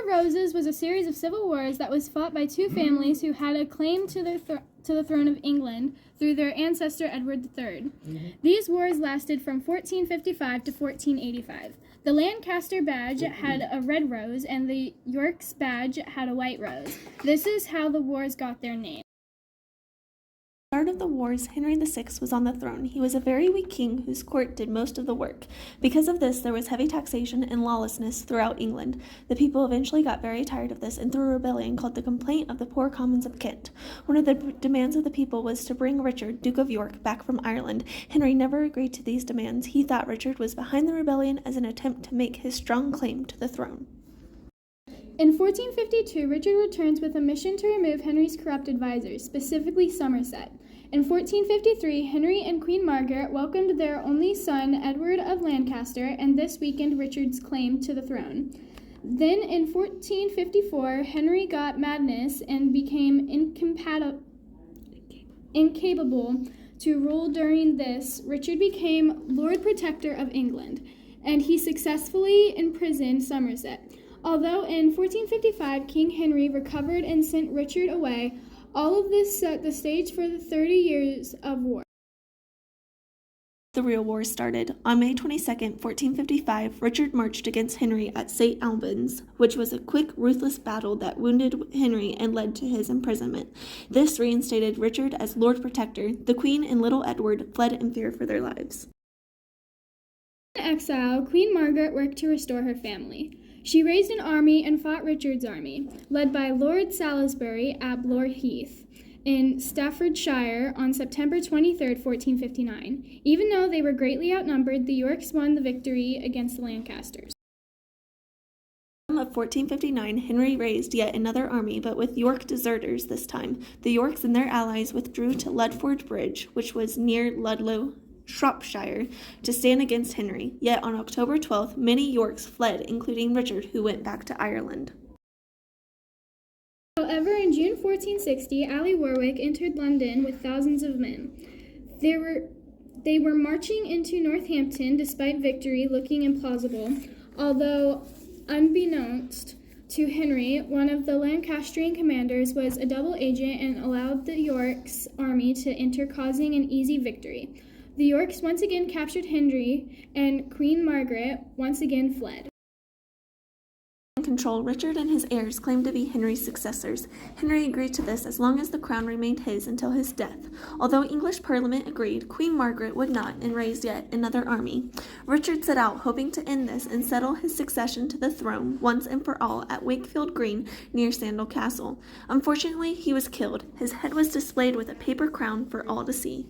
of Roses was a series of civil wars that was fought by two families who had a claim to the throne of England through their ancestor Edward III. These wars lasted from 1455 to 1485. The Lancaster badge had a red rose, and the York's badge had a white rose. This is how the wars got their name. At the start of the wars, Henry VI was on the throne. He was a very weak king whose court did most of the work. Because of this, there was heavy taxation and lawlessness throughout England. The people eventually got very tired of this and threw a rebellion called the Complaint of the Poor Commons of Kent. One of the demands of the people was to bring Richard, Duke of York, back from Ireland. Henry never agreed to these demands. He thought Richard was behind the rebellion as an attempt to make his strong claim to the throne. In 1452, Richard returns with a mission to remove Henry's corrupt advisors, specifically Somerset. In 1453, Henry and Queen Margaret welcomed their only son, Edward of Lancaster, and this weakened Richard's claim to the throne. Then, in 1454, Henry got madness and became incapable to rule. During this, Richard became Lord Protector of England, and he successfully imprisoned Somerset. Although in 1455 King Henry recovered and sent Richard away, all of this set the stage for the 30 Years of War. The real war started. On May 22, 1455, Richard marched against Henry at St. Albans, which was a quick, ruthless battle that wounded Henry and led to his imprisonment. This reinstated Richard as Lord Protector. The Queen and little Edward fled in fear for their lives. In exile, Queen Margaret worked to restore her family. She raised an army and fought Richard's army, led by Lord Salisbury at Blore Heath in Staffordshire on September 23, 1459. Even though they were greatly outnumbered, the Yorks won the victory against the Lancasters. Of 1459, Henry raised yet another army, but with York deserters this time. The Yorks and their allies withdrew to Ludford Bridge, which was near Ludlow, Shropshire, to stand against Henry. Yet on October 12th, many Yorks fled, including Richard, who went back to Ireland. However, in June 1460, Ali Warwick entered London with thousands of men. They were marching into Northampton despite victory looking implausible, although unbeknownst to Henry, one of the Lancastrian commanders was a double agent and allowed the York's army to enter, causing an easy victory. The Yorks once again captured Henry, and Queen Margaret once again fled. In control, Richard and his heirs claimed to be Henry's successors. Henry agreed to this as long as the crown remained his until his death. Although English Parliament agreed, Queen Margaret would not and raised yet another army. Richard set out, hoping to end this and settle his succession to the throne once and for all at Wakefield Green near Sandal Castle. Unfortunately, he was killed. His head was displayed with a paper crown for all to see.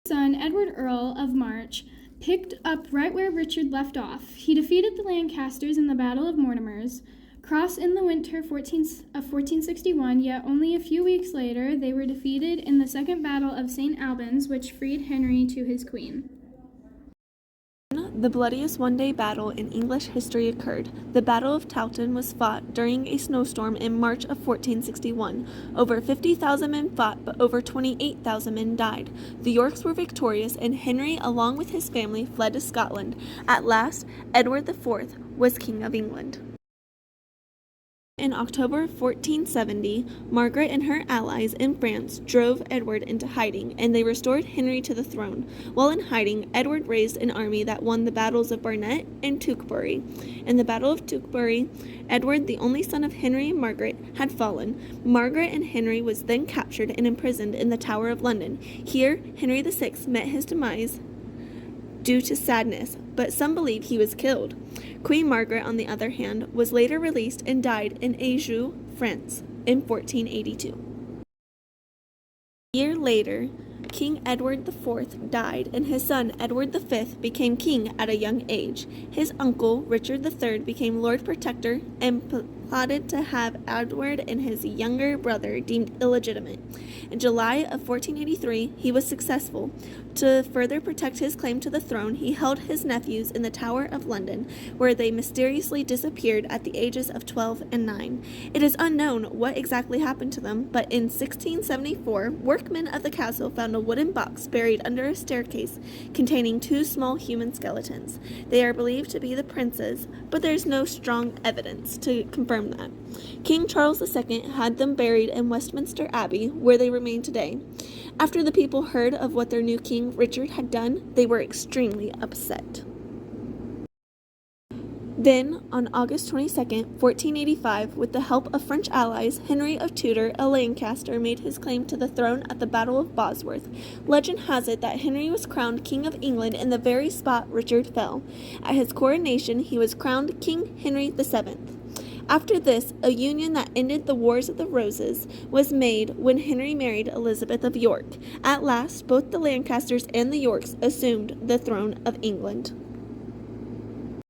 Son Edward Earl of March picked up right where Richard left off. He defeated the Lancasters in the Battle of Mortimer's Cross in the winter of 1461, yet only a few weeks later they were defeated in the Second Battle of St. Albans, which freed Henry to his queen. The bloodiest one-day battle in English history occurred. The Battle of Towton was fought during a snowstorm in March of 1461. Over 50,000 men fought, but over 28,000 men died. The Yorks were victorious, and Henry, along with his family, fled to Scotland. At last, Edward IV was King of England. In October 1470, Margaret and her allies in France drove Edward into hiding, and they restored Henry to the throne. While in hiding, Edward raised an army that won the battles of Barnet and Tewkesbury. In the Battle of Tewkesbury, Edward, the only son of Henry and Margaret, had fallen. Margaret and Henry was then captured and imprisoned in the Tower of London. Here, Henry VI met his demise due to sadness, but some believe he was killed. Queen Margaret, on the other hand, was later released and died in Anjou, France, in 1482. A year later, King Edward IV died, and his son Edward V became king at a young age. His uncle, Richard III, became Lord Protector and plotted to have Edward and his younger brother deemed illegitimate. In July of 1483, he was successful. To further protect his claim to the throne, he held his nephews in the Tower of London, where they mysteriously disappeared at the ages of 12 and 9. It is unknown what exactly happened to them, but in 1674, workmen of the castle found a wooden box buried under a staircase containing 2 small human skeletons. They are believed to be the princes, but there is no strong evidence to confirm that. King Charles II had them buried in Westminster Abbey, where they remain today. After the people heard of what their new king, Richard, had done, they were extremely upset. Then, on August 22, 1485, with the help of French allies, Henry of Tudor, a Lancaster, made his claim to the throne at the Battle of Bosworth. Legend has it that Henry was crowned King of England in the very spot Richard fell. At his coronation, he was crowned King Henry VII. After this, a union that ended the Wars of the Roses was made when Henry married Elizabeth of York. At last, both the Lancasters and the Yorks assumed the throne of England.